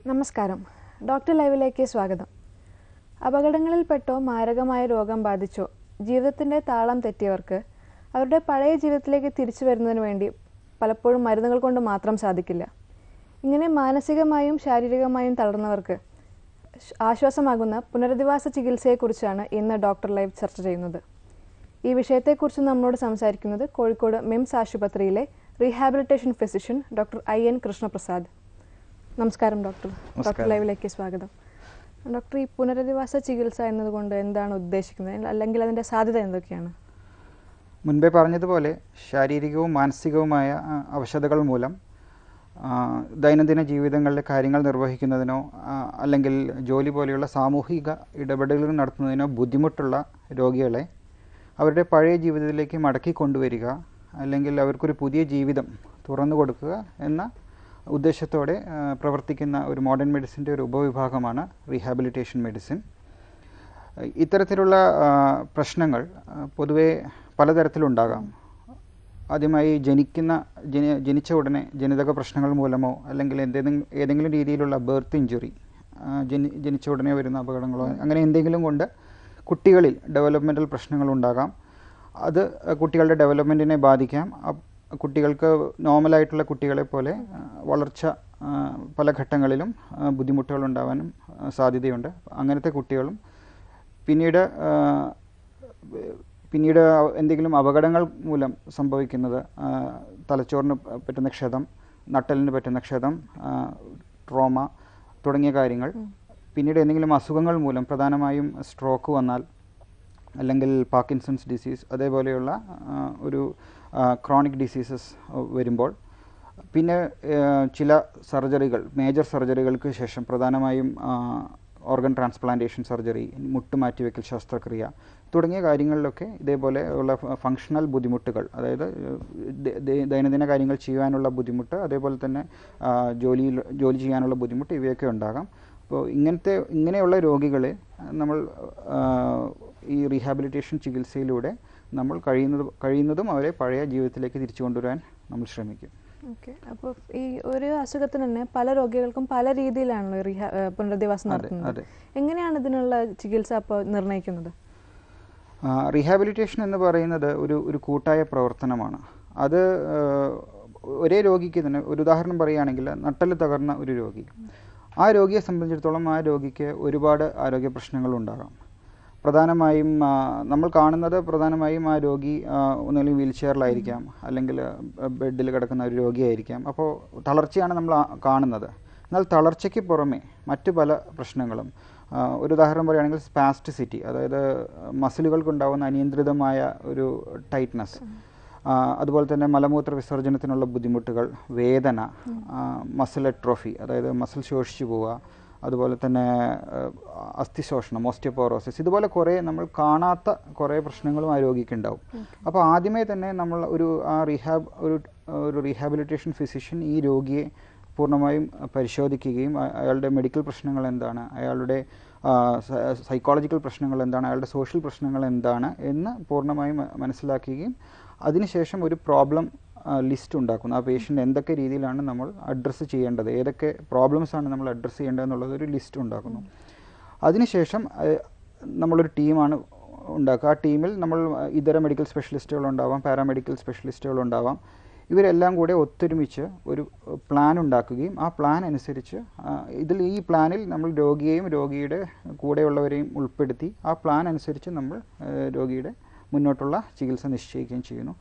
നമസ്കാരം. ഡോക്ടർ ലൈവിലേക്ക് സ്വാഗതം. അപകടങ്ങളിൽപ്പെട്ടോ മാരകമായ രോഗം ബാധിച്ചോ ജീവിതത്തിൻ്റെ താളം തെറ്റിയവർക്ക് അവരുടെ പഴയ ജീവിതത്തിലേക്ക് തിരിച്ചു വരുന്നതിന് വേണ്ടി പലപ്പോഴും മരുന്നുകൾ കൊണ്ട് മാത്രം സാധിക്കില്ല. ഇങ്ങനെ മാനസികമായും ശാരീരികമായും തളർന്നവർക്ക് ആശ്വാസമാകുന്ന പുനരധിവാസ ചികിത്സയെക്കുറിച്ചാണ് ഇന്ന് ഡോക്ടർ ലൈവ് ചർച്ച ചെയ്യുന്നത്. ഈ വിഷയത്തെക്കുറിച്ച് നമ്മളോട് സംസാരിക്കുന്നത് കോഴിക്കോട് മിംസ് ആശുപത്രിയിലെ rehabilitation physician doctor IN Krishnaprasad. നമസ്കാരം ഡോക്ടർ. ഡോക്ടർ ലൈവിലേക്ക് സ്വാഗതം. ഡോക്ടർ, ഈ പുനരധിവാസ ചികിത്സ എന്നതുകൊണ്ട് എന്താണ് ഉദ്ദേശിക്കുന്നത്, അല്ലെങ്കിൽ അതിൻ്റെ സാധ്യത എന്തൊക്കെയാണ്? മുൻപേ പറഞ്ഞതുപോലെ ശാരീരികവും മാനസികവുമായ അവശതകൾ മൂലം ദൈനംദിന ജീവിതങ്ങളിലെ കാര്യങ്ങൾ നിർവഹിക്കുന്നതിനോ അല്ലെങ്കിൽ ജോലി പോലെയുള്ള സാമൂഹിക ഇടപെടലുകൾ നടത്തുന്നതിനോ ബുദ്ധിമുട്ടുള്ള രോഗികളെ അവരുടെ പഴയ ജീവിതത്തിലേക്ക് മടക്കി കൊണ്ടുവരിക, അല്ലെങ്കിൽ അവർക്കൊരു പുതിയ ജീവിതം തുറന്നു കൊടുക്കുക എന്ന ഉദ്ദേശത്തോടെ പ്രവർത്തിക്കുന്ന ഒരു മോഡേൺ മെഡിസിൻ്റെ ഒരു ഉപവിഭാഗമാണ് റീഹാബിലിറ്റേഷൻ മെഡിസിൻ. ഇത്തരത്തിലുള്ള പ്രശ്നങ്ങൾ പൊതുവെ പലതരത്തിലുണ്ടാകാം. ആദ്യമായി ജനിച്ച ഉടനെ ജനിതക പ്രശ്നങ്ങൾ മൂലമോ അല്ലെങ്കിൽ ഏതെങ്കിലും രീതിയിലുള്ള ബർത്ത് ഇഞ്ചുറി, ജനിച്ച ഉടനെ വരുന്ന അപകടങ്ങളോ അങ്ങനെ എന്തെങ്കിലും കൊണ്ട് കുട്ടികളിൽ ഡെവലപ്മെൻ്റൽ പ്രശ്നങ്ങളുണ്ടാകാം. അത് കുട്ടികളുടെ ഡെവലപ്മെൻറ്റിനെ ബാധിക്കാം. കുട്ടികൾക്ക് നോർമലായിട്ടുള്ള കുട്ടികളെ പോലെ വളർച്ച പല ഘട്ടങ്ങളിലും ബുദ്ധിമുട്ടുകളുണ്ടാവാനും സാധ്യതയുണ്ട്. അങ്ങനത്തെ കുട്ടികളും പിന്നീട് എന്തെങ്കിലും അപകടങ്ങൾ മൂലം സംഭവിക്കുന്നത് തലച്ചോറിന് പറ്റുന്ന ക്ഷതം, നട്ടലിന് പറ്റുന്ന ക്ഷതം, ട്രോമ തുടങ്ങിയ കാര്യങ്ങൾ, പിന്നീട് എന്തെങ്കിലും അസുഖങ്ങൾ മൂലം പ്രധാനമായും സ്ട്രോക്ക് വന്നാൽ അല്ലെങ്കിൽ പാർക്കിൻസൺസ് ഡിസീസ് അതേപോലെയുള്ള ഒരു ക്രോണിക് ഡിസീസസ് വരുമ്പോൾ, പിന്നെ ചില സർജറികൾ, മേജർ സർജറികൾക്ക് ശേഷം പ്രധാനമായും ഓർഗൻ ട്രാൻസ്പ്ലാന്റേഷൻ സർജറി, മുട്ടുമാറ്റിവെക്കൽ ശസ്ത്രക്രിയ തുടങ്ങിയ കാര്യങ്ങളിലൊക്കെ ഇതേപോലെ ഉള്ള ഫങ്ഷണൽ ബുദ്ധിമുട്ടുകൾ, അതായത് ദൈനംദിന കാര്യങ്ങൾ ചെയ്യാനുള്ള ബുദ്ധിമുട്ട്, അതേപോലെ തന്നെ ജോലി ചെയ്യാനുള്ള ബുദ്ധിമുട്ട്, ഇവയൊക്കെ ഉണ്ടാകാം. അപ്പോൾ ഇങ്ങനെയുള്ള രോഗികളെ നമ്മൾ ഈ റീഹാബിലിറ്റേഷൻ ചികിത്സയിലൂടെ നമ്മൾ കഴിയുന്നതും അവരെ പഴയ ജീവിതത്തിലേക്ക് തിരിച്ചു കൊണ്ടുവരാൻ നമ്മൾ ശ്രമിക്കും. ഓക്കെ. അപ്പോൾ ഈ ഒരു അസുഖത്തിന് തന്നെ പല രോഗികൾക്കും പല രീതിയിലാണല്ലോ പുനരധിവാസം നടത്തുന്നത്. എങ്ങനെയാണ് ഇതിനുള്ള ചികിത്സ അപ്പോൾ നിർണ്ണയിക്കുന്നത്? റീഹാബിലിറ്റേഷൻ എന്ന് പറയുന്നത് ഒരു കൂട്ടായ പ്രവർത്തനമാണ്. അത് ഒരേ രോഗിക്ക് തന്നെ, ഒരു ഉദാഹരണം പറയുകയാണെങ്കിൽ നട്ടല് തകർന്ന ഒരു രോഗി, ആ രോഗിയെ സംബന്ധിച്ചിടത്തോളം ആ രോഗിക്ക് ഒരുപാട് ആരോഗ്യ പ്രശ്നങ്ങളുണ്ടാകാം. പ്രധാനമായും നമ്മൾ കാണുന്നത് ആ രോഗി ഒന്നുകിൽ വീൽ ചെയറിലായിരിക്കാം, അല്ലെങ്കിൽ ബെഡിൽ കിടക്കുന്ന ഒരു രോഗിയായിരിക്കാം. അപ്പോൾ തളർച്ചയാണ് നമ്മൾ കാണുന്നത്. എന്നാൽ തളർച്ചയ്ക്ക് പുറമെ മറ്റ് പല പ്രശ്നങ്ങളും, ഒരു ഉദാഹരണം പറയുകയാണെങ്കിൽ സ്പാസ്റ്റിസിറ്റി, അതായത് മസിലുകൾക്കുണ്ടാകുന്ന അനിയന്ത്രിതമായ ഒരു ടൈറ്റ്നസ്, അതുപോലെ തന്നെ മലമൂത്ര വിസർജനത്തിനുള്ള ബുദ്ധിമുട്ടുകൾ, വേദന, മസിൽ അട്രോഫി, അതായത് മസിൽ ശോഷിച്ചു പോവുക, അതുപോലെ തന്നെ അസ്ഥിശോഷണം, ഓസ്റ്റിയോപോറോസിസ്, ഇതുപോലെ കുറേ നമ്മൾ കാണാത്ത കുറേ പ്രശ്നങ്ങളും ആ രോഗിക്കുണ്ടാവും. അപ്പോൾ ആദ്യമേ തന്നെ നമ്മൾ ഒരു റീഹാബിലിറ്റേഷൻ ഫിസിഷ്യൻ ഈ രോഗിയെ പൂർണ്ണമായും പരിശോധിക്കുകയും അയാളുടെ മെഡിക്കൽ പ്രശ്നങ്ങൾ എന്താണ്, അയാളുടെ സൈക്കോളജിക്കൽ പ്രശ്നങ്ങൾ എന്താണ്, അയാളുടെ സോഷ്യൽ പ്രശ്നങ്ങൾ എന്താണ് എന്ന് പൂർണ്ണമായും മനസ്സിലാക്കുകയും അതിനുശേഷം ഒരു പ്രോബ്ലം ലിസ്റ്റ് ഉണ്ടാക്കുന്നു. ആ പേഷ്യൻ്റ് എന്തൊക്കെ രീതിയിലാണ് നമ്മൾ അഡ്രസ്സ് ചെയ്യേണ്ടത്, ഏതൊക്കെ പ്രോബ്ലംസാണ് നമ്മൾ അഡ്രസ്സ് ചെയ്യേണ്ടത് എന്നുള്ളത് ഒരു ലിസ്റ്റ് ഉണ്ടാക്കുന്നു. അതിനുശേഷം നമ്മളൊരു ടീമാണ് ഉണ്ടാക്കുക. ആ ടീമിൽ നമ്മൾ ഇതര മെഡിക്കൽ സ്പെഷ്യലിസ്റ്റുകളുണ്ടാവാം, പാരാമെഡിക്കൽ സ്പെഷ്യലിസ്റ്റുകളുണ്ടാവാം. ഇവരെല്ലാം കൂടെ ഒത്തൊരുമിച്ച് ഒരു പ്ലാൻ ഉണ്ടാക്കുകയും ആ പ്ലാൻ അനുസരിച്ച് ഈ പ്ലാനിൽ നമ്മൾ രോഗിയെയും രോഗിയുടെ കൂടെയുള്ളവരെയും ഉൾപ്പെടുത്തി ആ പ്ലാൻ അനുസരിച്ച് നമ്മൾ രോഗിയുടെ മുന്നോട്ടുള്ള ചികിത്സ നിശ്ചയിക്കുകയും ചെയ്യുന്നു.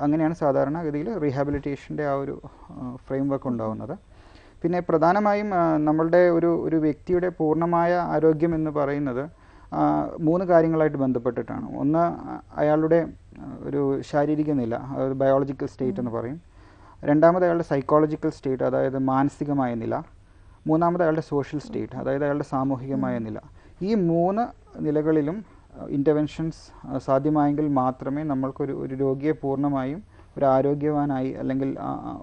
അങ്ങനെയാണ് സാധാരണഗതിയിൽ റീഹാബിലിറ്റേഷൻ്റെ ആ ഒരു ഫ്രെയിം വർക്ക് ഉണ്ടാകുന്നത്. പിന്നെ പ്രധാനമായും നമ്മളുടെ ഒരു വ്യക്തിയുടെ പൂർണ്ണമായ ആരോഗ്യം എന്ന് പറയുന്നത് 3 കാര്യങ്ങളായിട്ട് ബന്ധപ്പെട്ടിട്ടാണ്. ഒന്ന്, അയാളുടെ ഒരു ശാരീരിക നില, അതായത് ബയോളജിക്കൽ സ്റ്റേറ്റ് എന്ന് പറയും. രണ്ടാമത് അയാളുടെ സൈക്കോളജിക്കൽ സ്റ്റേറ്റ്, അതായത് മാനസികമായ നില. മൂന്നാമത് അയാളുടെ സോഷ്യൽ സ്റ്റേറ്റ്, അതായത് അയാളുടെ സാമൂഹികമായ നില. ഈ 3 നിലകളിലും ഇൻ്റർവെൻഷൻസ് സാധ്യമായെങ്കിൽ മാത്രമേ നമ്മൾക്കൊരു രോഗിയെ പൂർണ്ണമായും ഒരു ആരോഗ്യവാനായി അല്ലെങ്കിൽ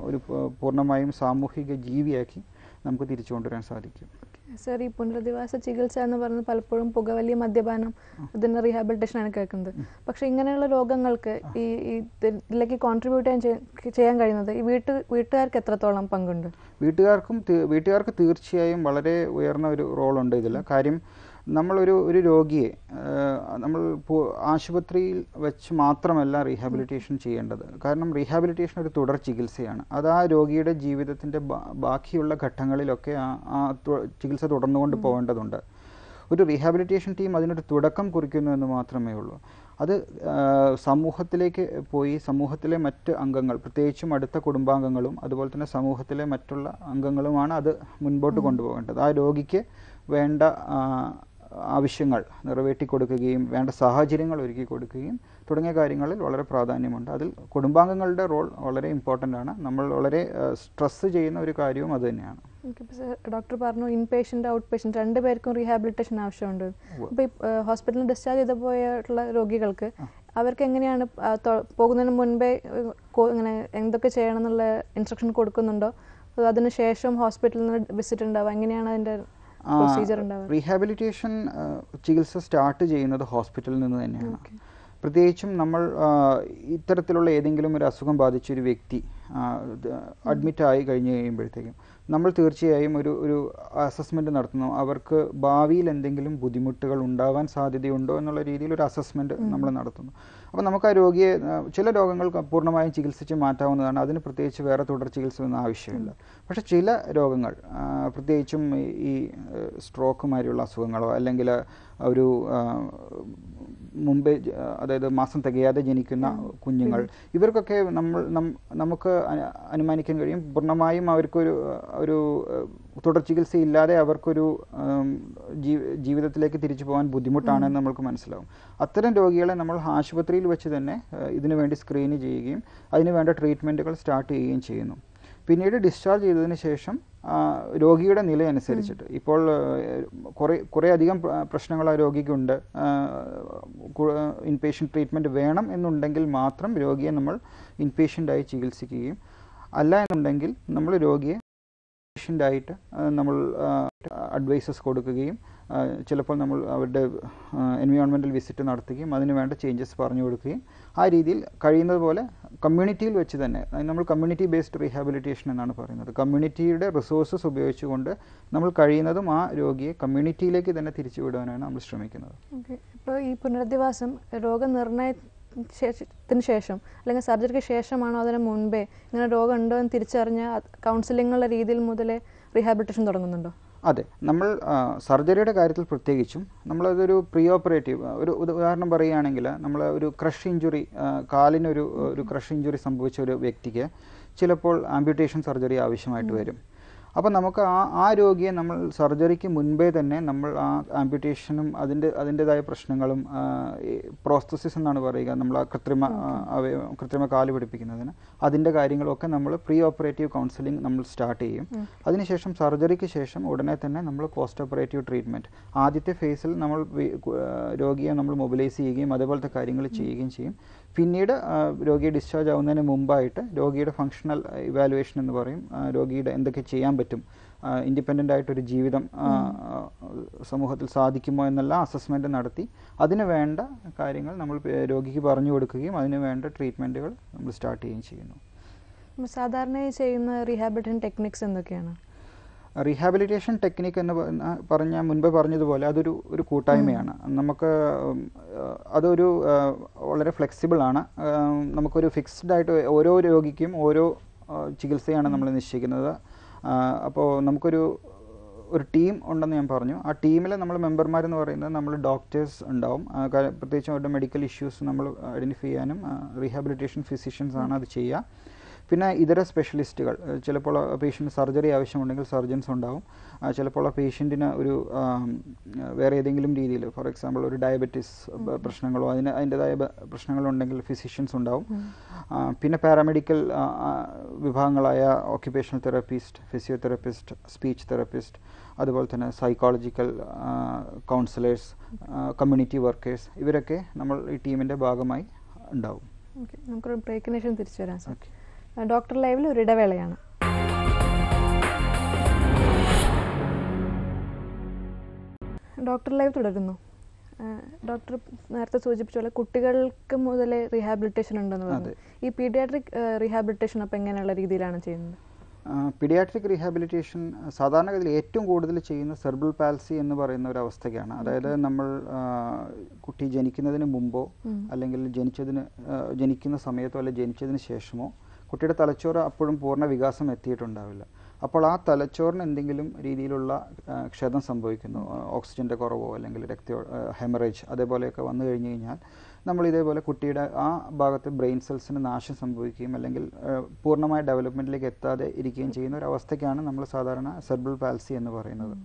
ഒരു പൂർണ്ണമായും സാമൂഹിക ജീവിയാക്കി നമുക്ക് തിരിച്ചു കൊണ്ടുവരാൻ സാധിക്കും. സർ, ഈ പുനരധിവാസ ചികിത്സ എന്ന് പറയുന്നത് പലപ്പോഴും പുകവലി, മദ്യപാനം, ഇതിൻ്റെ റീഹാബിലിറ്റേഷനാണ് കേൾക്കുന്നത്. പക്ഷേ ഇങ്ങനെയുള്ള രോഗങ്ങൾക്ക് ഇതിലേക്ക് കോൺട്രിബ്യൂട്ട് ചെയ്യാൻ കഴിയുന്നത് ഈ വീട്ടുകാർക്ക് എത്രത്തോളം പങ്കുണ്ട്? വീട്ടുകാർക്ക് തീർച്ചയായും വളരെ ഉയർന്ന ഒരു റോളുണ്ട് ഇതിൽ. കാര്യം ഒരു രോഗിയെ നമ്മൾ ആശുപത്രിയിൽ വെച്ച് മാത്രമല്ല റീഹാബിലിറ്റേഷൻ ചെയ്യേണ്ടത്. കാരണം റീഹാബിലിറ്റേഷൻ ഒരു തുടർ ചികിത്സയാണ്. അത് ആ രോഗിയുടെ ജീവിതത്തിൻ്റെ ബാക്കിയുള്ള ഘട്ടങ്ങളിലൊക്കെ ആ ചികിത്സ തുടർന്നുകൊണ്ട് പോകേണ്ടതുണ്ട്. ഒരു റീഹാബിലിറ്റേഷൻ ടീം അതിനൊരു തുടക്കം കുറിക്കുന്നു എന്ന് മാത്രമേ ഉള്ളൂ. അത് സമൂഹത്തിലേക്ക് പോയി സമൂഹത്തിലെ മറ്റ് അംഗങ്ങൾ, പ്രത്യേകിച്ചും അടുത്ത കുടുംബാംഗങ്ങളും അതുപോലെ തന്നെ സമൂഹത്തിലെ മറ്റുള്ള അംഗങ്ങളുമാണ് അത് മുൻപോട്ട് കൊണ്ടുപോകേണ്ടത്. ആ രോഗിക്ക് വേണ്ട ആവശ്യങ്ങൾ നിറവേറ്റി കൊടുക്കുകയും വേണ്ട സാഹചര്യങ്ങൾ ഒരുക്കി കൊടുക്കുകയും തുടങ്ങിയ കാര്യങ്ങളിൽ വളരെ പ്രാധാന്യമുണ്ട്. അതിൽ കുടുംബാംഗങ്ങളുടെ റോൾ വളരെ ഇമ്പോർട്ടൻ്റ് ആണ്. നമ്മൾ വളരെ സ്ട്രെസ് ചെയ്യുന്ന ഒരു കാര്യവും അത് തന്നെയാണ്. ഡോക്ടർ പറഞ്ഞു ഇൻ പേഷ്യൻ്റ്, ഔട്ട് പേഷ്യൻ്റ് രണ്ടുപേർക്കും റീഹാബിലിറ്റേഷൻ ആവശ്യമുണ്ട്. അപ്പോൾ ഈ ഹോസ്പിറ്റലിൽ ഡിസ്ചാർജ് ചെയ്ത് പോയിട്ടുള്ള രോഗികൾക്ക് അവർക്ക് എങ്ങനെയാണ് പോകുന്നതിന് മുൻപേ ഇങ്ങനെ എന്തൊക്കെ ചെയ്യണം എന്നുള്ള ഇൻസ്ട്രക്ഷൻ കൊടുക്കുന്നുണ്ടോ? അതിന് ശേഷം ഹോസ്പിറ്റലിൽ നിന്ന് വിസിറ്റ് ഉണ്ടാവുക, എങ്ങനെയാണ് അതിൻ്റെ റീഹാബിലിറ്റേഷൻ ചികിത്സ സ്റ്റാർട്ട് ചെയ്യുന്നത് ഹോസ്പിറ്റലിൽ നിന്ന് തന്നെയാണ്. പ്രത്യേകിച്ചും നമ്മൾ ഇത്തരത്തിലുള്ള ഏതെങ്കിലും ഒരു അസുഖം ബാധിച്ചൊരു വ്യക്തി അഡ്മിറ്റായി കഴിഞ്ഞ് കഴിയുമ്പോഴത്തേക്കും നമ്മൾ തീർച്ചയായും ഒരു അസസ്മെൻറ്റ് നടത്തുന്നു. അവർക്ക് ഭാവിയിൽ എന്തെങ്കിലും ബുദ്ധിമുട്ടുകൾ ഉണ്ടാവാൻ സാധ്യതയുണ്ടോ എന്നുള്ള രീതിയിൽ ഒരു അസസ്മെൻറ്റ് നമ്മൾ നടത്തുന്നു. അപ്പോൾ നമുക്ക് ആ രോഗിയെ, ചില രോഗങ്ങൾ പൂർണ്ണമായും ചികിത്സിച്ച് മാറ്റാവുന്നതാണ്. അതിന് പ്രത്യേകിച്ച് വേറെ തുടർ ചികിത്സ ഒന്നും ആവശ്യമില്ല. പക്ഷേ ചില രോഗങ്ങൾ, പ്രത്യേകിച്ചും ഈ സ്ട്രോക്ക് മാതിരിയുള്ള അസുഖങ്ങളോ അല്ലെങ്കിൽ ഒരു മുമ്പേ, അതായത് മാസം തികയാതെ ജനിക്കുന്ന കുഞ്ഞുങ്ങൾ, ഇവർക്കൊക്കെ നമുക്ക് അനുമാനിക്കാൻ കഴിയും പൂർണ്ണമായും ഒരു തുടർ ചികിത്സയില്ലാതെ അവർക്കൊരു ജീവിതത്തിലേക്ക് തിരിച്ചു പോകാൻ ബുദ്ധിമുട്ടാണെന്ന് നമ്മൾക്ക് മനസ്സിലാവും. അത്തരം രോഗികളെ നമ്മൾ ആശുപത്രിയിൽ വെച്ച് തന്നെ ഇതിനു വേണ്ടി സ്ക്രീൻ ചെയ്യുകയും അതിന് വേണ്ട ട്രീറ്റ്മെൻറ്റുകൾ സ്റ്റാർട്ട് ചെയ്യുകയും ചെയ്യുന്നു. പിന്നീട് ഡിസ്ചാർജ് ചെയ്തതിന് ശേഷം രോഗിയുടെ നില അനുസരിച്ചിട്ട്, ഇപ്പോൾ കുറേ അധികം പ്രശ്നങ്ങൾ ആ രോഗിക്കുണ്ട്, ഇൻപേഷ്യൻ്റ് ട്രീറ്റ്മെൻറ്റ് വേണം എന്നുണ്ടെങ്കിൽ മാത്രം രോഗിയെ നമ്മൾ ഇൻപേഷ്യൻ്റായി ചികിത്സിക്കുകയും, അല്ല എന്നുണ്ടെങ്കിൽ നമ്മൾ രോഗിയെ പേഷ്യൻ്റായിട്ട് നമ്മൾ അഡ്വൈസസ് കൊടുക്കുകയും ചിലപ്പോൾ നമ്മൾ അവരുടെ എൻവയോൺമെൻറ്റൽ വിസിറ്റ് നടത്തുകയും അതിന് വേണ്ട ചേഞ്ചസ് പറഞ്ഞു കൊടുക്കുകയും ആ രീതിയിൽ കഴിയുന്നത് പോലെ കമ്മ്യൂണിറ്റിയിൽ വെച്ച് തന്നെ, നമ്മൾ കമ്മ്യൂണിറ്റി ബേസ്ഡ് റീഹാബിലിറ്റേഷൻ എന്നാണ് പറയുന്നത്. കമ്മ്യൂണിറ്റിയുടെ റിസോഴ്സസ് ഉപയോഗിച്ചുകൊണ്ട് നമ്മൾ കഴിയുന്നതും ആ രോഗിയെ കമ്മ്യൂണിറ്റിയിലേക്ക് തന്നെ തിരിച്ചു വിടാനാണ് നമ്മൾ ശ്രമിക്കുന്നത്. ഇപ്പോൾ ഈ പുനരധിവാസം രോഗനിർണയത്തിന് ശേഷം അല്ലെങ്കിൽ സർജറിക്ക് ശേഷമാണോ അതിന് മുൻപേ ഇങ്ങനെ രോഗം ഉണ്ടോ എന്ന് തിരിച്ചറിഞ്ഞ കൗൺസിലിങ്ങുള്ള രീതിയിൽ മുതലേ റീഹാബിലിറ്റേഷൻ തുടങ്ങുന്നുണ്ടോ? അതെ, നമ്മൾ സർജറിയുടെ കാര്യത്തിൽ പ്രത്യേകിച്ചും നമ്മളതൊരു പ്രീ ഓപ്പറേറ്റീവ്, ഒരു ഉദാഹരണം പറയുകയാണെങ്കിൽ, നമ്മൾ ഒരു ക്രഷ് ഇഞ്ചുറി, കാലിനൊരു ക്രഷ് ഇഞ്ചുറി സംഭവിച്ച ഒരു വ്യക്തിക്ക് ചിലപ്പോൾ ആംപ്യൂട്ടേഷൻ സർജറി ആവശ്യമായിട്ട് വരും. അപ്പോൾ നമുക്ക് ആ രോഗിയെ നമ്മൾ സർജറിക്ക് മുൻപേ തന്നെ നമ്മൾ ആ ആംപ്യൂട്ടേഷനും അതിൻ്റെതായ പ്രശ്നങ്ങളും, പ്രോസ്തസിസ് എന്നാണ് പറയുക, നമ്മൾ ആ കൃത്രിമ കാല് പിടിപ്പിക്കുന്നതിന്, അതിൻ്റെ കാര്യങ്ങളൊക്കെ നമ്മൾ പ്രീ ഓപ്പറേറ്റീവ് കൗൺസിലിംഗ് നമ്മൾ സ്റ്റാർട്ട് ചെയ്യും. അതിനുശേഷം സർജറിക്ക് ശേഷം ഉടനെ തന്നെ നമ്മൾ പോസ്റ്റ് ഓപ്പറേറ്റീവ് ട്രീറ്റ്മെൻറ്റ്, ആദ്യത്തെ ഫേസിൽ നമ്മൾ രോഗിയെ നമ്മൾ മൊബിലൈസ് ചെയ്യുകയും അതേപോലത്തെ കാര്യങ്ങൾ ചെയ്യുകയും ചെയ്യും. പിന്നീട് രോഗിയെ ഡിസ്ചാർജ് ആവുന്നതിന് മുമ്പായിട്ട് രോഗിയുടെ ഫങ്ഷണൽ ഇവാലുവേഷൻ എന്ന് പറയും, രോഗിയുടെ എന്തൊക്കെ ചെയ്യാൻ പറ്റും, ഇൻഡിപെൻഡൻ്റ് ആയിട്ടൊരു ജീവിതം സമൂഹത്തിൽ സാധിക്കുമോ എന്നുള്ള അസസ്മെൻറ്റ് നടത്തി അതിന് വേണ്ട കാര്യങ്ങൾ നമ്മൾ രോഗിക്ക് പറഞ്ഞു കൊടുക്കുകയും അതിന് വേണ്ട ട്രീറ്റ്മെൻറ്റുകൾ നമ്മൾ സ്റ്റാർട്ട് ചെയ്യുകയും ചെയ്യുന്നു. സാധാരണയായി ചെയ്യുന്ന റീഹാബിലിറ്റേഷൻ ടെക്നിക്സ് എന്തൊക്കെയാണ്? റീഹാബിലിറ്റേഷൻ ടെക്നിക്ക് എന്ന് മുൻപ് പറഞ്ഞതുപോലെ അതൊരു കൂട്ടായ്മയാണ്. അതൊരു വളരെ ഫ്ലെക്സിബിൾ ആണ്. നമുക്കൊരു ഫിക്സ്ഡ് ആയിട്ട് ഓരോ രോഗിക്കും ഓരോ ചികിത്സയാണ് നമ്മൾ നിശ്ചയിക്കുന്നത്. അപ്പോൾ നമുക്കൊരു ടീം ഉണ്ടെന്ന് ഞാൻ പറഞ്ഞു. ആ ടീമിൽ നമ്മൾ മെമ്പർമാരെന്ന് പറയുന്നത് നമ്മൾ ഡോക്ടേഴ്സ് ഉണ്ടാവും. പ്രത്യേകിച്ചും അവരുടെ മെഡിക്കൽ ഇഷ്യൂസ് നമ്മൾ ഐഡൻറ്റിഫൈ ചെയ്യാനും റീഹാബിലിറ്റേഷൻ ഫിസിഷ്യൻസ് ആണ് അത് ചെയ്യുക. പിന്നെ ഇതര സ്പെഷ്യലിസ്റ്റുകൾ, ചിലപ്പോൾ പേഷ്യൻറ്റ് സർജറി ആവശ്യമുണ്ടെങ്കിൽ സർജൻസ് ഉണ്ടാവും. ചിലപ്പോൾ ആ പേഷ്യൻറ്റിന് വേറെ ഏതെങ്കിലും രീതിയിൽ, ഫോർ എക്സാമ്പിൾ ഒരു ഡയബറ്റിസ് പ്രശ്നങ്ങളോ അതിൻ്റെതായ പ്രശ്നങ്ങളുണ്ടെങ്കിൽ ഫിസിഷ്യൻസ് ഉണ്ടാവും. പിന്നെ പാരാമെഡിക്കൽ വിഭാഗങ്ങളായ occupational therapist, physiotherapist, speech therapist, അതുപോലെ തന്നെ സൈക്കോളജിക്കൽ കൗൺസിലേഴ്സ്, കമ്മ്യൂണിറ്റി വർക്കേഴ്സ്, ഇവരൊക്കെ നമ്മൾ ഈ ടീമിൻ്റെ ഭാഗമായി ഉണ്ടാവും. നമുക്കൊരു ബ്രേക്കിന് ശേഷം തിരിച്ചു വരാം സാർ. ഡോക്ടർ ലൈവിൽ ഒരു ഇടവേളയാണ്. ഡോക്ടർ ലൈവ് തുടരുന്നു. ഡോക്ടർ നേരത്തെ സൂചിപ്പിച്ച പോലെ കുട്ടികൾക്ക് മുതലേ റീഹാബിലിറ്റേഷൻ ഉണ്ടെന്ന് പറഞ്ഞു. ഈ പീഡിയാട്രിക് റീഹാബിലിറ്റേഷൻ അപ്പോൾ എങ്ങനെയുള്ള രീതിയിലാണ് ചെയ്യുന്നത്? പീഡിയാട്രിക് റീഹാബിലിറ്റേഷൻ സാധാരണഗതിയിൽ ഏറ്റവും കൂടുതൽ ചെയ്യുന്ന സെർബ്രൽ പാൽസി എന്ന് പറയുന്ന ഒരു അവസ്ഥയ്ക്കാണ്. അതായത് നമ്മൾ കുട്ടി ജനിക്കുന്നതിന് മുമ്പോ അല്ലെങ്കിൽ ജനിക്കുന്ന സമയത്തോ അല്ലെങ്കിൽ ജനിച്ചതിന് ശേഷമോ കുട്ടിയുടെ തലച്ചോറ് അപ്പോഴും പൂർണ്ണ വികാസം എത്തിയിട്ടുണ്ടാവില്ല. അപ്പോൾ ആ തലച്ചോറിന് എന്തെങ്കിലും രീതിയിലുള്ള ക്ഷതം സംഭവിക്കുന്നു, ഓക്സിജൻ്റെ കുറവോ അല്ലെങ്കിൽ ഹെമറേജ് അതേപോലെയൊക്കെ വന്നു കഴിഞ്ഞ് കഴിഞ്ഞാൽ നമ്മൾ ഇതേപോലെ കുട്ടിയുടെ ആ ഭാഗത്ത് ബ്രെയിൻ സെൽസിന് നാശം സംഭവിക്കുകയും അല്ലെങ്കിൽ പൂർണ്ണമായ ഡെവലപ്മെൻറ്റിലേക്ക് എത്താതെ ഇരിക്കുകയും ചെയ്യുന്ന ഒരു അവസ്ഥയ്ക്കാണ് നമ്മൾ സാധാരണ സെർബ്രൽ പാൽസി എന്ന് പറയുന്നത്.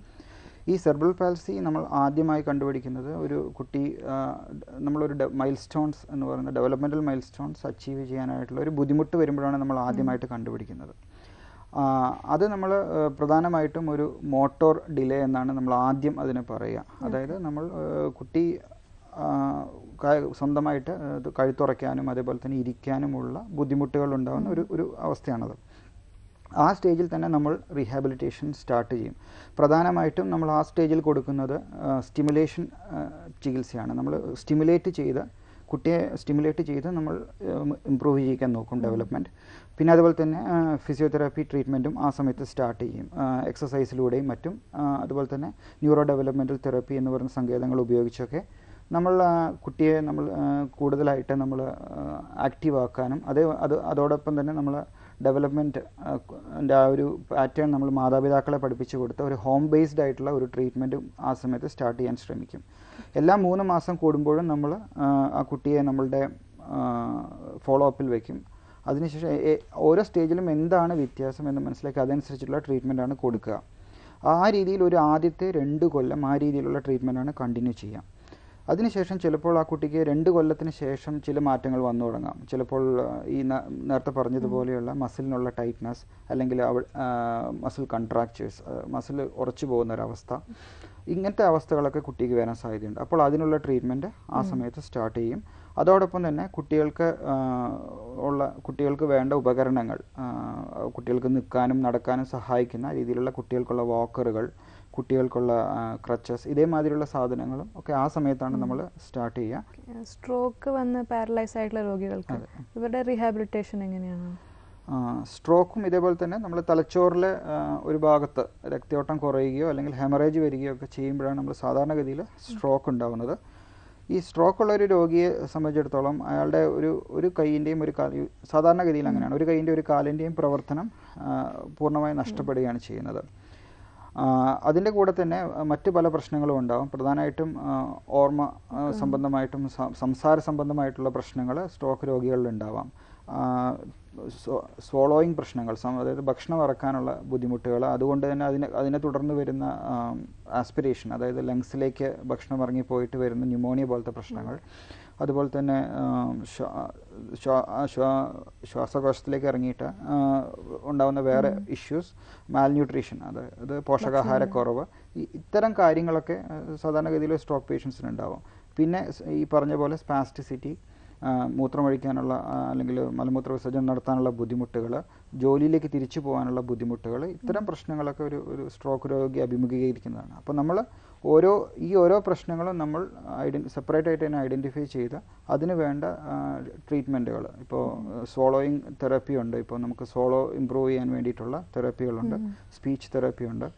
ഈ സെർബ്രൽ പാൽസി നമ്മൾ ആദ്യമായി കണ്ടുപിടിക്കുന്നത് ഒരു കുട്ടി നമ്മളൊരു മൈൽ സ്റ്റോൺസ് എന്ന് പറയുന്ന ഡെവലപ്മെൻറ്റൽ മൈൽ സ്റ്റോൺസ് അച്ചീവ് ചെയ്യാനായിട്ടുള്ള ഒരു ബുദ്ധിമുട്ട് വരുമ്പോഴാണ് നമ്മൾ ആദ്യമായിട്ട് കണ്ടുപിടിക്കുന്നത്. അത് നമ്മൾ പ്രധാനമായിട്ടും ഒരു മോട്ടോർ ഡിലേ എന്നാണ് നമ്മൾ ആദ്യം അതിനെ പറയുക. അതായത് നമ്മൾ കുട്ടി സ്വന്തമായിട്ട് കഴുത്തുറയ്ക്കാനും അതേപോലെ തന്നെ ഇരിക്കാനുമുള്ള ബുദ്ധിമുട്ടുകൾ ഉണ്ടാകുന്ന ഒരു അവസ്ഥയാണത്. ആ സ്റ്റേജിൽ തന്നെ നമ്മൾ റീഹാബിലിറ്റേഷൻ സ്റ്റാർട്ട് ചെയ്യും. പ്രധാനമായിട്ടും നമ്മൾ ആ സ്റ്റേജിൽ കൊടുക്കുന്നത് സ്റ്റിമുലേഷൻ ചികിത്സയാണ്. നമ്മൾ കുട്ടിയെ സ്റ്റിമുലേറ്റ് ചെയ്ത് നമ്മൾ ഇമ്പ്രൂവ് ചെയ്യിക്കാൻ നോക്കും ഡെവലപ്മെൻറ്റ്. പിന്നെ അതുപോലെ തന്നെ ഫിസിയോതെറാപ്പി ട്രീറ്റ്മെൻറ്റും ആ സമയത്ത് സ്റ്റാർട്ട് ചെയ്യും, എക്സസൈസിലൂടെയും മറ്റും. അതുപോലെ തന്നെ ന്യൂറോ ഡെവലപ്മെൻറ്റൽ തെറാപ്പി എന്ന് പറയുന്ന സങ്കേതങ്ങൾ ഉപയോഗിച്ചൊക്കെ നമ്മൾ കുട്ടിയെ കൂടുതലായിട്ട് നമ്മൾ ആക്റ്റീവ് ആക്കാനും അതോടൊപ്പം തന്നെ നമ്മൾ ഡെവലപ്മെൻറ്റ് ആ ഒരു പാറ്റേൺ നമ്മൾ മാതാപിതാക്കളെ പഠിപ്പിച്ചു കൊടുത്ത ഒരു ഹോം ബേസ്ഡ് ആയിട്ടുള്ള ഒരു ട്രീറ്റ്മെൻറ്റും ആ സമയത്ത് സ്റ്റാർട്ട് ചെയ്യാൻ ശ്രമിക്കും. എല്ലാ 3 മാസം കൂടുമ്പോഴും നമ്മൾ ആ കുട്ടിയെ നമ്മളുടെ ഫോളോ അപ്പിൽ വയ്ക്കും. അതിനുശേഷം ഓരോ സ്റ്റേജിലും എന്താണ് വ്യത്യാസം എന്ന് മനസ്സിലാക്കി അതനുസരിച്ചുള്ള ട്രീറ്റ്മെൻറ്റാണ് കൊടുക്കുക. ആ രീതിയിൽ ഒരു ആദ്യത്തെ 2 കൊല്ലം ആ രീതിയിലുള്ള ട്രീറ്റ്മെൻറ്റാണ് കണ്ടിന്യൂ ചെയ്യാം. അതിനുശേഷം ചിലപ്പോൾ ആ കുട്ടിക്ക് 2 കൊല്ലത്തിന് ശേഷം ചില മാറ്റങ്ങൾ വന്നു തുടങ്ങാം. ചിലപ്പോൾ ഈ നേരത്തെ പറഞ്ഞതുപോലെയുള്ള മസിലിനുള്ള ടൈറ്റ്നസ് അല്ലെങ്കിൽ മസിൽ കൺട്രാക്ചേഴ്സ്, മസിൽ ഉറച്ചു പോകുന്നൊരവസ്ഥ, ഇങ്ങനത്തെ അവസ്ഥകളൊക്കെ കുട്ടിക്ക് വരാൻ സാധ്യതയുണ്ട്. അപ്പോൾ അതിനുള്ള ട്രീറ്റ്മെൻറ്റ് ആ സമയത്ത് സ്റ്റാർട്ട് ചെയ്യും. അതോടൊപ്പം തന്നെ കുട്ടികൾക്ക് വേണ്ട ഉപകരണങ്ങൾ, കുട്ടികൾക്ക് നിൽക്കാനും നടക്കാനും സഹായിക്കുന്ന രീതിയിലുള്ള കുട്ടികൾക്കുള്ള വാക്കറുകൾ, കുട്ടികൾക്കുള്ള ക്രച്ചസ്, ഇതേമാതിരിയുള്ള സാധനങ്ങളും ഒക്കെ ആ സമയത്താണ് നമ്മൾ സ്റ്റാർട്ട് ചെയ്യുക. സ്ട്രോക്ക് വന്ന് പാരലൈസ് ആയിട്ടുള്ള രോഗികൾക്ക് ഇവരുടെ റീഹാബിലിറ്റേഷൻ എങ്ങനെയാണ്? സ്ട്രോക്കും ഇതേപോലെ തന്നെ നമ്മൾ തലച്ചോറിലെ ഒരു ഭാഗത്ത് രക്തയോട്ടം കുറയുകയോ അല്ലെങ്കിൽ ഹെമറേജ് വരികയോ ഒക്കെ ചെയ്യുമ്പോഴാണ് നമ്മൾ സാധാരണഗതിയിൽ സ്ട്രോക്ക് ഉണ്ടാകുന്നത്. ഈ സ്ട്രോക്കുള്ള ഒരു രോഗിയെ സംബന്ധിച്ചിടത്തോളം അയാളുടെ ഒരു കൈയിൻ്റെയും സാധാരണഗതിയിൽ അങ്ങനെയാണ്, ഒരു കൈയിൻ്റെ ഒരു കാലിൻ്റെയും പ്രവർത്തനം പൂർണ്ണമായി നഷ്ടപ്പെടുകയാണ് ചെയ്യുന്നത്. അതിൻ്റെ കൂടെ തന്നെ മറ്റ് പല പ്രശ്നങ്ങളും ഉണ്ടാകും. പ്രധാനമായിട്ടും ഓർമ്മ സംബന്ധമായിട്ടും സംസാര സംബന്ധമായിട്ടുള്ള പ്രശ്നങ്ങൾ സ്ട്രോക്ക് രോഗികളിൽ ഉണ്ടാവാം. സ്വോളോയിങ് പ്രശ്നങ്ങൾ, അതായത് ഭക്ഷണം ഇറക്കാനുള്ള ബുദ്ധിമുട്ടുകൾ, അതുകൊണ്ട് തന്നെ അതിനെ തുടർന്ന് വരുന്ന ആസ്പിരേഷൻ, അതായത് ലങ്സിലേക്ക് ഭക്ഷണം ഇറങ്ങിപ്പോയിട്ട് വരുന്ന ന്യൂമോണിയ പോലത്തെ പ്രശ്നങ്ങൾ, അതുപോലെ തന്നെ ശ്വാസകോശത്തിലേക്ക് ഇറങ്ങിയിട്ട് ഉണ്ടാകുന്ന വേറെ ഇഷ്യൂസ്, മാൽന്യൂട്രീഷൻ, അതായത് പോഷകാഹാരക്കുറവ്, ഇത്തരം കാര്യങ്ങളൊക്കെ സാധാരണഗതിയിൽ സ്ട്രോക്ക് പേഷ്യൻസിനുണ്ടാവും. പിന്നെ ഈ പറഞ്ഞ പോലെ സ്പാസ്റ്റിസിറ്റി, മൂത്രമൊഴിക്കാനുള്ള അല്ലെങ്കിൽ മലമൂത്ര വിസർജനം നടത്താനുള്ള ബുദ്ധിമുട്ടുകൾ, ജോലിയിലേക്ക് തിരിച്ചു പോകാനുള്ള ബുദ്ധിമുട്ടുകൾ, ഇത്തരം പ്രശ്നങ്ങളൊക്കെ ഒരു സ്ട്രോക്ക് രോഗി അഭിമുഖീകരിക്കുന്നതാണ്. അപ്പോൾ നമ്മൾ ഓരോ പ്രശ്നങ്ങളും നമ്മൾ സെപ്പറേറ്റ് ആയിട്ട് തന്നെ ഐഡൻറ്റിഫൈ ചെയ്ത് അതിന് വേണ്ട ട്രീറ്റ്മെൻറ്റുകൾ, ഇപ്പോൾ സ്വോളോയിങ് തെറാപ്പി ഉണ്ട്, ഇപ്പോൾ നമുക്ക് സ്വോളോ ഇമ്പ്രൂവ് ചെയ്യാൻ വേണ്ടിയിട്ടുള്ള തെറാപ്പികളുണ്ട്, സ്പീച്ച് തെറാപ്പി ഉണ്ട്,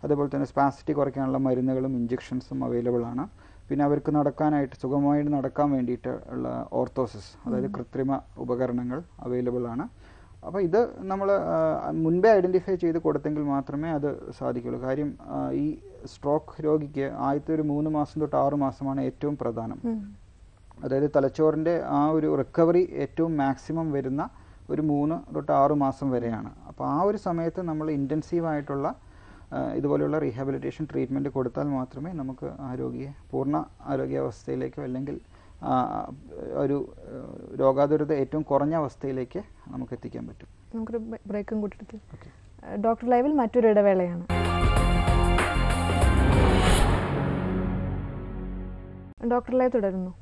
അതേപോലെ തന്നെ സ്പാസിറ്റി കുറയ്ക്കാനുള്ള മരുന്നുകളും ഇഞ്ചെക്ഷൻസും അവൈലബിൾ ആണ്. പിന്നെ അവർക്ക് സുഗമമായിട്ട് നടക്കാൻ വേണ്ടിയിട്ട് ഉള്ള ഓർത്തോസിസ്, അതായത് കൃത്രിമ ഉപകരണങ്ങൾ അവൈലബിൾ ആണ്. അപ്പോൾ ഇത് നമ്മൾ മുൻപേ ഐഡൻറ്റിഫൈ ചെയ്ത് കൊടുത്തെങ്കിൽ മാത്രമേ അത് സാധിക്കുള്ളൂ. കാര്യം ഈ സ്ട്രോക്ക് രോഗിക്ക് ആദ്യത്തെ ഒരു 3 മാസം തൊട്ട് 6 മാസമാണ് ഏറ്റവും പ്രധാനം. അതായത് തലച്ചോറിൻ്റെ ആ ഒരു റിക്കവറി ഏറ്റവും മാക്സിമം വരുന്ന ഒരു 3 തൊട്ട് 6 മാസം വരെയാണ്. അപ്പോൾ ആ ഒരു സമയത്ത് നമ്മൾ ഇൻറ്റൻസീവായിട്ടുള്ള ഇതുപോലെയുള്ള റീഹാബിലിറ്റേഷൻ ട്രീറ്റ്മെൻറ്റ് കൊടുത്താൽ മാത്രമേ നമുക്ക് ആരോഗ്യ പൂർണ്ണ ആരോഗ്യാവസ്ഥയിലേക്കോ അല്ലെങ്കിൽ ഒരു രോഗാതുരത ഏറ്റവും കുറഞ്ഞ അവസ്ഥയിലേക്ക് നമുക്ക് എത്തിക്കാൻ പറ്റും. നമുക്കൊരു ബ്രേക്കും കൂട്ടിട്ട് ഡോക്ടർ ലൈവിൽ മറ്റൊരു ഇടവേളയാണ്. ഡോക്ടർ ലൈവ് തുടരുന്നു.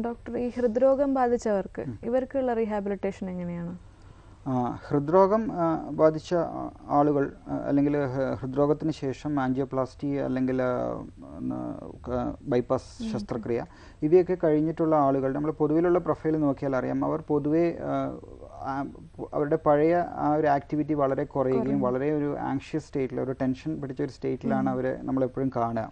ഡോക്ടർ, ഈ ഹൃദ്രോഗം ബാധിച്ചവർക്ക് ഇവർക്കുള്ള റീഹാബിലിറ്റേഷൻ എങ്ങനെയാണ്? ഹൃദ്രോഗം ബാധിച്ച ആളുകൾ അല്ലെങ്കിൽ ഹൃദ്രോഗത്തിന് ശേഷം ആൻജിയോപ്ലാസ്റ്റി അല്ലെങ്കിൽ ബൈപ്പാസ് ശസ്ത്രക്രിയ ഇവയൊക്കെ കഴിഞ്ഞിട്ടുള്ള ആളുകൾ നമ്മൾ പൊതുവിലുള്ള പ്രൊഫൈൽ നോക്കിയാൽ അറിയാം, അവർ പൊതുവേ അവരുടെ പഴയ ആ ഒരു ആക്ടിവിറ്റി വളരെ കുറയുകയും വളരെ ഒരു ആങ്ഷ്യസ് സ്റ്റേറ്റിൽ, ഒരു ടെൻഷൻ പിടിച്ച ഒരു സ്റ്റേറ്റിലാണ് അവരെ നമ്മളെപ്പോഴും കാണുക.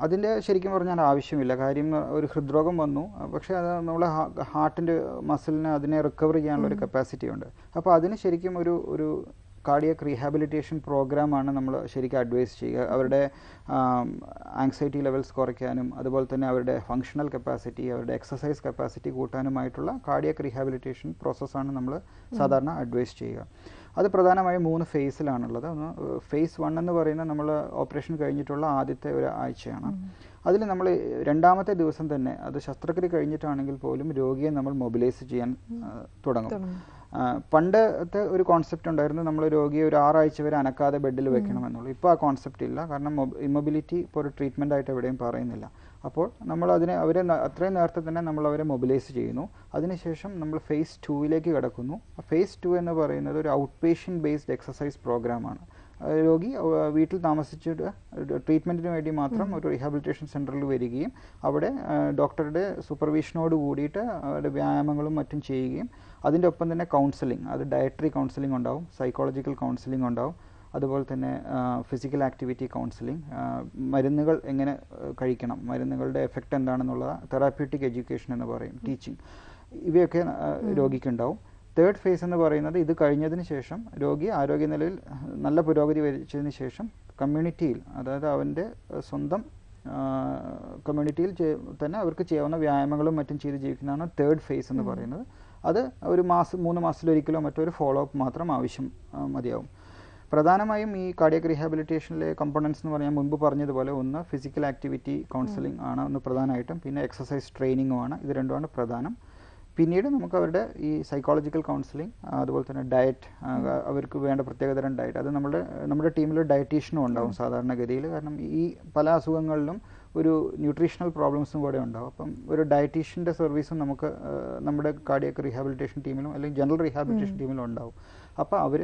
അതിൻ്റെ ശരിക്കും പറഞ്ഞാൽ ആവശ്യമില്ല. കാര്യം ഒരു ഹൃദ്രോഗം വന്നു, പക്ഷേ അത് നമ്മളെ ഹാർട്ടിൻ്റെ മസിലിന് അതിനെ റിക്കവർ ചെയ്യാനുള്ള ഒരു കപ്പാസിറ്റി ഉണ്ട്. അപ്പോൾ അതിന് ശരിക്കും ഒരു കാർഡിയക് റീഹാബിലിറ്റേഷൻ പ്രോഗ്രാമാണ് നമ്മൾ ശരിക്കും അഡ്വൈസ് ചെയ്യുക. അവരുടെ ആങ്സൈറ്റി ലെവൽസ് കുറയ്ക്കാനും അതുപോലെ തന്നെ അവരുടെ ഫങ്ഷണൽ കപ്പാസിറ്റി, അവരുടെ എക്സസൈസ് കപ്പാസിറ്റി കൂട്ടാനുമായിട്ടുള്ള കാർഡിയക് റീഹാബിലിറ്റേഷൻ പ്രോസസ്സാണ് നമ്മൾ സാധാരണ അഡ്വൈസ് ചെയ്യുക. അത് പ്രധാനമായും 3 ഫേസിലാണുള്ളത്. ഒന്ന് ഫേസ് 1 എന്ന് പറയുന്നത് നമ്മൾ ഓപ്പറേഷൻ കഴിഞ്ഞിട്ടുള്ള ആദ്യത്തെ ഒരു ആഴ്ചയാണ്. അതിൽ നമ്മൾ രണ്ടാമത്തെ ദിവസം തന്നെ, അത് ശസ്ത്രക്രിയ കഴിഞ്ഞിട്ടാണെങ്കിൽ പോലും രോഗിയെ നമ്മൾ മൊബിലൈസ് ചെയ്യാൻ തുടങ്ങും. പണ്ടത്തെ ഒരു കോൺസെപ്റ്റ് ഉണ്ടായിരുന്നു, നമ്മൾ രോഗിയെ ഒരു 6 ആഴ്ച വരെ അനക്കാതെ ബെഡിൽ വെക്കണമെന്നുള്ളൂ. ഇപ്പോൾ ആ കോൺസെപ്റ്റ് ഇല്ല. കാരണം ഇമ്മൊബിലിറ്റി ഇപ്പോൾ ഒരു ട്രീറ്റ്മെൻ്റ് ആയിട്ട് എവിടെയും പറയുന്നില്ല. അപ്പോൾ നമ്മൾ അവരെ അത്രയും നേരത്തെ തന്നെ നമ്മൾ അവരെ മൊബിലൈസ് ചെയ്യുന്നു. അതിനുശേഷം നമ്മൾ ഫേസ് 2 കടക്കുന്നു. ഫേസ് 2 എന്ന് പറയുന്നത് ഒരു ഔട്ട് പേഷ്യൻ്റ് ബേസ്ഡ് എക്സസൈസ് പ്രോഗ്രാമാണ്. രോഗി വീട്ടിൽ താമസിച്ചിട്ട് ട്രീറ്റ്മെൻറ്റിന് വേണ്ടി മാത്രം ഒരു റീഹാബിലിറ്റേഷൻ സെൻറ്ററിൽ വരികയും അവിടെ ഡോക്ടറുടെ സൂപ്പർവിഷനോട് കൂടിയിട്ട് അവരുടെ വ്യായാമങ്ങളും മറ്റും ചെയ്യുകയും അതിൻ്റെ ഒപ്പം തന്നെ കൗൺസിലിംഗ്, അത് ഡയറ്ററി കൗൺസിലിംഗ് ഉണ്ടാവും, സൈക്കോളജിക്കൽ കൗൺസിലിംഗ് ഉണ്ടാവും, അതുപോലെ തന്നെ ഫിസിക്കൽ ആക്ടിവിറ്റി കൗൺസിലിംഗ്, മരുന്നുകൾ എങ്ങനെ കഴിക്കണം, മരുന്നുകളുടെ എഫക്റ്റ് എന്താണെന്നുള്ള തെറാപ്യൂട്ടിക് എഡ്യൂക്കേഷൻ എന്ന് പറയും, ടീച്ചിങ്, ഇവയൊക്കെ രോഗിക്കുണ്ടാവും. തേർഡ് ഫേസ് എന്ന് പറയുന്നത് ഇത് കഴിഞ്ഞതിന് ശേഷം രോഗി ആരോഗ്യനിലയിൽ നല്ല പുരോഗതി വരിച്ചതിന് ശേഷം കമ്മ്യൂണിറ്റിയിൽ, അതായത് അവൻ്റെ സ്വന്തം കമ്മ്യൂണിറ്റിയിൽ തന്നെ അവർക്ക് ചെയ്യാവുന്ന വ്യായാമങ്ങളും മറ്റും ചെയ്ത് ജീവിക്കുന്നതാണ് തേർഡ് ഫേസ് എന്ന് പറയുന്നത്. അത് ഒരു 3 മാസത്തിലൊരിക്കലോ മറ്റൊരു ഫോളോ അപ്പ് മാത്രം ആവശ്യം മതിയാവും. പ്രധാനമായും ഈ കാർഡിയക് റീഹാബിലിറ്റേഷനിലെ കമ്പോണൻസ് എന്ന് പറഞ്ഞാൽ മുൻപ് പറഞ്ഞതുപോലെ ഒന്ന് ഫിസിക്കൽ ആക്ടിവിറ്റി കൗൺസിലിംഗ് ആണ് ഒന്ന് പ്രധാനമായിട്ടും, പിന്നെ എക്സസൈസ് ട്രെയിനിങ്ങുമാണ്. ഇത് രണ്ടുമാണ് പ്രധാനം. പിന്നീട് നമുക്ക് അവരുടെ ഈ സൈക്കോളജിക്കൽ കൗൺസിലിംഗ്, അതുപോലെ തന്നെ ഡയറ്റ്, അവർക്ക് വേണ്ട പ്രത്യേകതരം ഡയറ്റ്, അത് നമ്മുടെ ടീമിൽ ഡയറ്റീഷ്യനും ഉണ്ടാവും സാധാരണഗതിയിൽ. കാരണം ഈ പല അസുഖങ്ങളിലും ഒരു ന്യൂട്രീഷണൽ പ്രോബ്ലംസും കൂടെ ഉണ്ടാവും. അപ്പം ഒരു ഡയറ്റീഷ്യൻ്റെ സർവീസും നമുക്ക് നമ്മുടെ കാർഡിയക് റീഹാബിലിറ്റേഷൻ ടീമിലും അല്ലെങ്കിൽ ജനറൽ റീഹാബിലിറ്റേഷൻ ടീമിലും ഉണ്ടാവും. അപ്പോൾ അവർ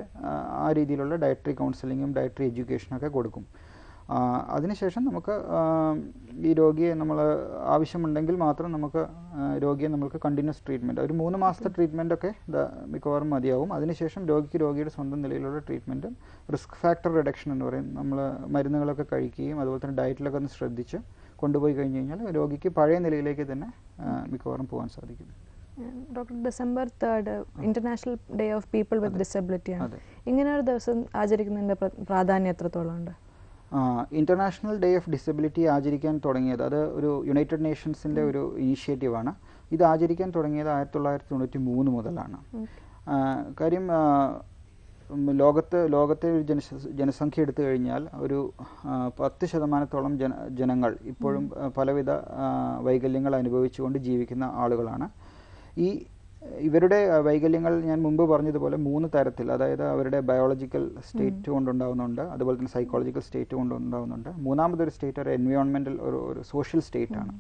ആ രീതിയിലുള്ള ഡയറ്ററി കൗൺസിലിങ്ങും ഡയറ്ററി എഡ്യൂക്കേഷനൊക്കെ കൊടുക്കും. അതിനുശേഷം നമുക്ക് ഈ രോഗിയെ നമ്മൾ ആവശ്യമുണ്ടെങ്കിൽ മാത്രം നമുക്ക് രോഗിയെ നമുക്ക് കണ്ടിന്യൂസ് ട്രീറ്റ്മെൻറ്റ്, ഒരു 3 മാസത്തെ ട്രീറ്റ്മെൻറ്റൊക്കെ മിക്കവാറും മതിയാവും. അതിനുശേഷം രോഗിയുടെ സ്വന്തം നിലയിലുള്ള ട്രീറ്റ്മെൻറ്റും റിസ്ക് ഫാക്ടർ റിഡക്ഷൻ എന്ന് പറയും, നമ്മൾ മരുന്നുകളൊക്കെ കഴിക്കുകയും അതുപോലെ തന്നെ ഡയറ്റിലൊക്കെ ഒന്ന് ശ്രദ്ധിച്ച് കൊണ്ടുപോയി കഴിഞ്ഞ് കഴിഞ്ഞാൽ രോഗിക്ക് പഴയ നിലയിലേക്ക് തന്നെ മിക്കവാറും പോകാൻ സാധിക്കും. Doctor, December 3 international day of people with disability ആണ്. ഇങ്ങനെ ഒരു ദിവസം ആചരിക്കുന്നതിൻ്റെ പ്രാധാന്യം എത്രത്തോളം ഉണ്ട്? ഇൻ്റർനാഷണൽ ഡേ ഓഫ് ഡിസബിലിറ്റി ആചരിക്കാൻ തുടങ്ങിയത് അത് ഒരു യുണൈറ്റഡ് നേഷൻസിൻ്റെ ഒരു ഇനീഷ്യേറ്റീവാണ്. ഇത് ആചരിക്കാൻ തുടങ്ങിയത് 1993 മുതലാണ്. കാര്യം ലോകത്തെ ഒരു ജനസംഖ്യ എടുത്തു കഴിഞ്ഞാൽ ഒരു 10% ജനങ്ങൾ ഇപ്പോഴും പലവിധ വൈകല്യങ്ങൾ അനുഭവിച്ചുകൊണ്ട് ജീവിക്കുന്ന ആളുകളാണ്. ഇവരുടെ വൈകല്യങ്ങൾ ഞാൻ മുമ്പ് പറഞ്ഞതുപോലെ 3 തരത്തിൽ, അതായത് അവരുടെ ബയോളജിക്കൽ സ്റ്റേറ്റ് കൊണ്ടുണ്ടാകുന്നുണ്ട്, അതുപോലെ തന്നെ സൈക്കോളജിക്കൽ സ്റ്റേറ്റ് കൊണ്ടുണ്ടാകുന്നുണ്ട്. മൂന്നാമതൊരു സ്റ്റേറ്റ് ഒരു എൻവയോൺമെൻറ്റൽ ഒരു സോഷ്യൽ സ്റ്റേറ്റ് ആണ്.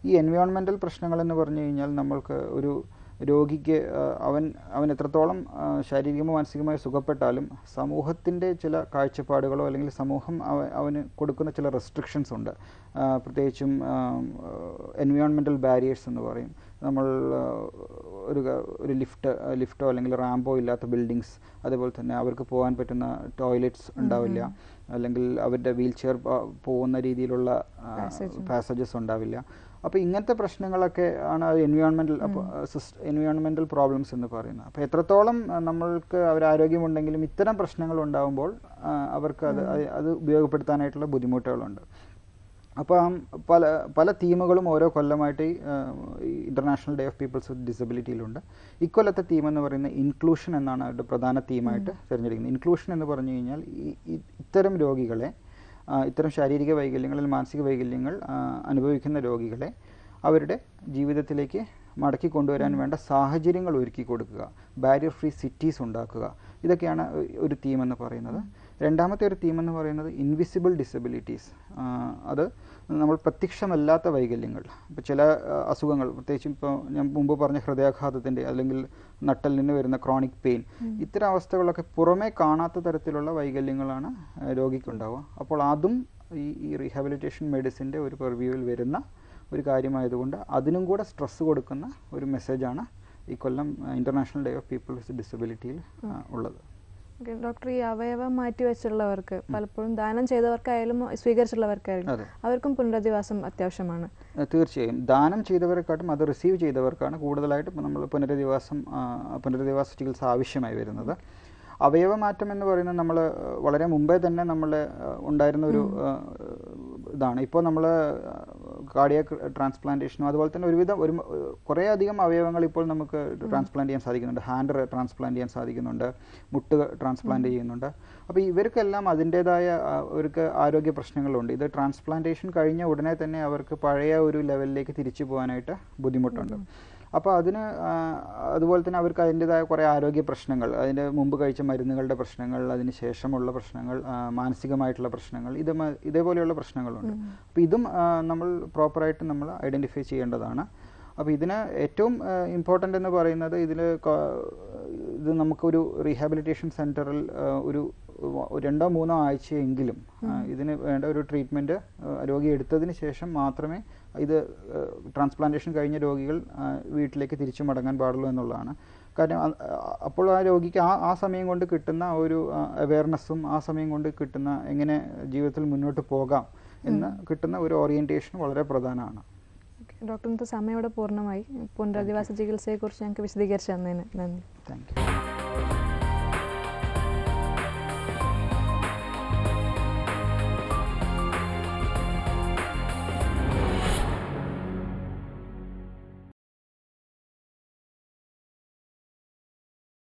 ഈ എൻവയോൺമെൻറ്റൽ പ്രശ്നങ്ങളെന്ന് പറഞ്ഞു കഴിഞ്ഞാൽ നമ്മൾക്ക് ഒരു രോഗിക്ക് അവൻ എത്രത്തോളം ശാരീരികമോ മാനസികമായോ സുഖപ്പെട്ടാലും സമൂഹത്തിൻ്റെ ചില കാഴ്ചപ്പാടുകളോ അല്ലെങ്കിൽ സമൂഹം അവന് കൊടുക്കുന്ന ചില റെസ്ട്രിക്ഷൻസ് ഉണ്ട്. പ്രത്യേകിച്ചും എൻവയോൺമെൻറ്റൽ ബാരിയേഴ്സ് എന്ന് പറയും. നമ്മൾ ഒരു ലിഫ്റ്റോ അല്ലെങ്കിൽ റാമ്പോ ഇല്ലാത്ത ബിൽഡിങ്സ്, അതുപോലെ തന്നെ അവർക്ക് പോകാൻ പറ്റുന്ന ടോയ്ലറ്റ്സ് ഉണ്ടാവില്ല, അല്ലെങ്കിൽ അവരുടെ വീൽ ചെയർ പോകുന്ന രീതിയിലുള്ള പാസേജസ് ഉണ്ടാവില്ല. അപ്പോൾ ഇങ്ങനത്തെ പ്രശ്നങ്ങളൊക്കെ ആണ് എൻവയോൺമെൻറ്റൽ പ്രോബ്ലംസ് എന്ന് പറയുന്നത്. അപ്പോൾ എത്രത്തോളം നമ്മൾക്ക് ആരോഗ്യമുണ്ടെങ്കിലും ഇത്തരം പ്രശ്നങ്ങൾ ഉണ്ടാകുമ്പോൾ അവർക്ക് അത് ഉപയോഗപ്പെടുത്താനായിട്ടുള്ള ബുദ്ധിമുട്ടുകളുണ്ട്. അപ്പോൾ പല തീമുകളും ഓരോ കൊല്ലമായിട്ട് ഈ ഇൻ്റർനാഷണൽ ഡേ ഓഫ് പീപ്പിൾസ് വിത്ത് ഡിസബിലിറ്റിയിലുണ്ട്. ഇക്കൊല്ലത്തെ തീം എന്ന് പറയുന്നത് ഇൻക്ലൂഷൻ എന്നാണ് അവരുടെ പ്രധാന തീമായിട്ട് തിരഞ്ഞെടുക്കുന്നത്. ഇൻക്ലൂഷൻ എന്ന് പറഞ്ഞു കഴിഞ്ഞാൽ ഇത്തരം രോഗികളെ, ഇത്തരം ശാരീരിക വൈകല്യങ്ങൾ അല്ലെങ്കിൽ മാനസിക വൈകല്യങ്ങൾ അനുഭവിക്കുന്ന രോഗികളെ അവരുടെ ജീവിതത്തിലേക്ക് മടക്കി കൊണ്ടുവരാൻ വേണ്ട സാഹചര്യങ്ങൾ ഒരുക്കി കൊടുക്കുക, ബാരിയർ ഫ്രീ സിറ്റീസ് ഉണ്ടാക്കുക, ഇതൊക്കെയാണ് ഒരു തീം എന്ന് പറയുന്നത്. രണ്ടാമത്തെ ഒരു തീം എന്ന് പറയുന്നത് ഇൻവിസിബിൾ ഡിസബിലിറ്റീസ്. അത് നമ്മൾ പ്രത്യക്ഷമല്ലാത്ത വൈകല്യങ്ങൾ. ഇപ്പോൾ ചില അസുഖങ്ങൾ, പ്രത്യേകിച്ചും ഇപ്പോൾ ഞാൻ മുമ്പ് പറഞ്ഞ ഹൃദയാഘാതത്തിൻ്റെ അല്ലെങ്കിൽ നട്ടലിന് വരുന്ന ക്രോണിക് പെയിൻ, ഇത്തരം അവസ്ഥകളൊക്കെ പുറമേ കാണാത്ത തരത്തിലുള്ള വൈകല്യങ്ങളാണ് രോഗിക്കുണ്ടാവുക. അപ്പോൾ അതും ഈ റീഹാബിലിറ്റേഷൻ മെഡിസിൻ്റെ ഒരു പെർവ്യൂവിൽ വരുന്ന ഒരു കാര്യമായതുകൊണ്ട് അതിനും കൂടെ സ്ട്രെസ് കൊടുക്കുന്ന ഒരു മെസ്സേജാണ് ഈ കൊല്ലം international day of people with ഡിസബിലിറ്റിയിൽ ഉള്ളത്. ഡോക്ടർ, ഈ അവയവം മാറ്റിവെച്ചുള്ളവർക്ക്, പലപ്പോഴും ദാനം ചെയ്തവർക്കായാലും സ്വീകരിച്ചുള്ളവർക്കായാലും, അവർക്കും പുനരധിവാസം അത്യാവശ്യമാണ്. തീർച്ചയായും ദാനം ചെയ്തവരെക്കാട്ടും അത് റിസീവ് ചെയ്തവർക്കാണ് കൂടുതലായിട്ട് നമ്മൾ പുനരധിവാസ ചികിത്സ ആവശ്യമായി വരുന്നത്. അവയവമാറ്റം എന്ന് പറയുന്നത് നമ്മൾ വളരെ മുമ്പേ തന്നെ നമ്മൾ ഉണ്ടായിരുന്ന ഒരു ഇതാണ്. ഇപ്പോൾ നമ്മൾ കാർഡിയാക് ട്രാൻസ്പ്ലാന്റേഷനും അതുപോലെ തന്നെ കുറേ അധികം അവയവങ്ങൾ ഇപ്പോൾ നമുക്ക് ട്രാൻസ്പ്ലാന്റ് ചെയ്യാൻ സാധിക്കുന്നുണ്ട്. ഹാൻഡ് ട്രാൻസ്പ്ലാന്റ് ചെയ്യാൻ സാധിക്കുന്നുണ്ട്, മുട്ട് ട്രാൻസ്പ്ലാന്റ് ചെയ്യുന്നുണ്ട്. അപ്പോൾ ഇവർക്കെല്ലാം അതിൻ്റേതായ അവർക്ക് ആരോഗ്യ പ്രശ്നങ്ങളുണ്ട്. ഇത് ട്രാൻസ്പ്ലാന്റേഷൻ കഴിഞ്ഞ ഉടനെ തന്നെ അവർക്ക് പഴയ ഒരു ലെവലിലേക്ക് തിരിച്ചു പോകാനായിട്ട് ബുദ്ധിമുട്ടുണ്ട്. അപ്പോൾ അതുപോലെ തന്നെ അവർക്ക് അതിൻ്റേതായ കുറേ ആരോഗ്യ പ്രശ്നങ്ങൾ, അതിൻ്റെ മുമ്പ് കഴിച്ച മരുന്നുകളുടെ പ്രശ്നങ്ങൾ, അതിന് ശേഷമുള്ള പ്രശ്നങ്ങൾ, മാനസികമായിട്ടുള്ള പ്രശ്നങ്ങൾ, ഇതേപോലെയുള്ള പ്രശ്നങ്ങളുണ്ട്. അപ്പോൾ ഇതും നമ്മൾ പ്രോപ്പറായിട്ട് നമ്മൾ ഐഡൻറ്റിഫൈ ചെയ്യേണ്ടതാണ്. അപ്പോൾ ഇതിന് ഏറ്റവും ഇമ്പോർട്ടൻ്റ് എന്ന് പറയുന്നത് ഇത് നമുക്കൊരു റീഹാബിലിറ്റേഷൻ സെൻറ്ററിൽ ഒരു 2-3 ആഴ്ചയെങ്കിലും ഇതിന് വേണ്ട ഒരു ട്രീറ്റ്മെൻറ്റ് രോഗി എടുത്തതിന് ശേഷം മാത്രമേ ഇത് ട്രാൻസ്പ്ലാന്റേഷൻ കഴിഞ്ഞ രോഗികൾ വീട്ടിലേക്ക് തിരിച്ചു മടങ്ങാൻ പാടുള്ളൂ എന്നുള്ളതാണ്. കാരണം അപ്പോൾ ആ രോഗിക്ക് ആ സമയം കൊണ്ട് കിട്ടുന്ന ഒരു അവെയർനെസ്സും ആ സമയം കൊണ്ട് കിട്ടുന്ന എങ്ങനെ ജീവിതത്തിൽ മുന്നോട്ട് പോകാം എന്ന് കിട്ടുന്ന ഒരു ഓറിയൻറ്റേഷൻ വളരെ പ്രധാനമാണ്. ഡോക്ടർ, ഇന്നത്തെ സമയം ഇവിടെ പൂർണ്ണമായി. പുനരധിവാസ ചികിത്സയെക്കുറിച്ച് ഞങ്ങൾക്ക് വിശദീകരിച്ചു തന്നതിന് നന്ദി. Thank you.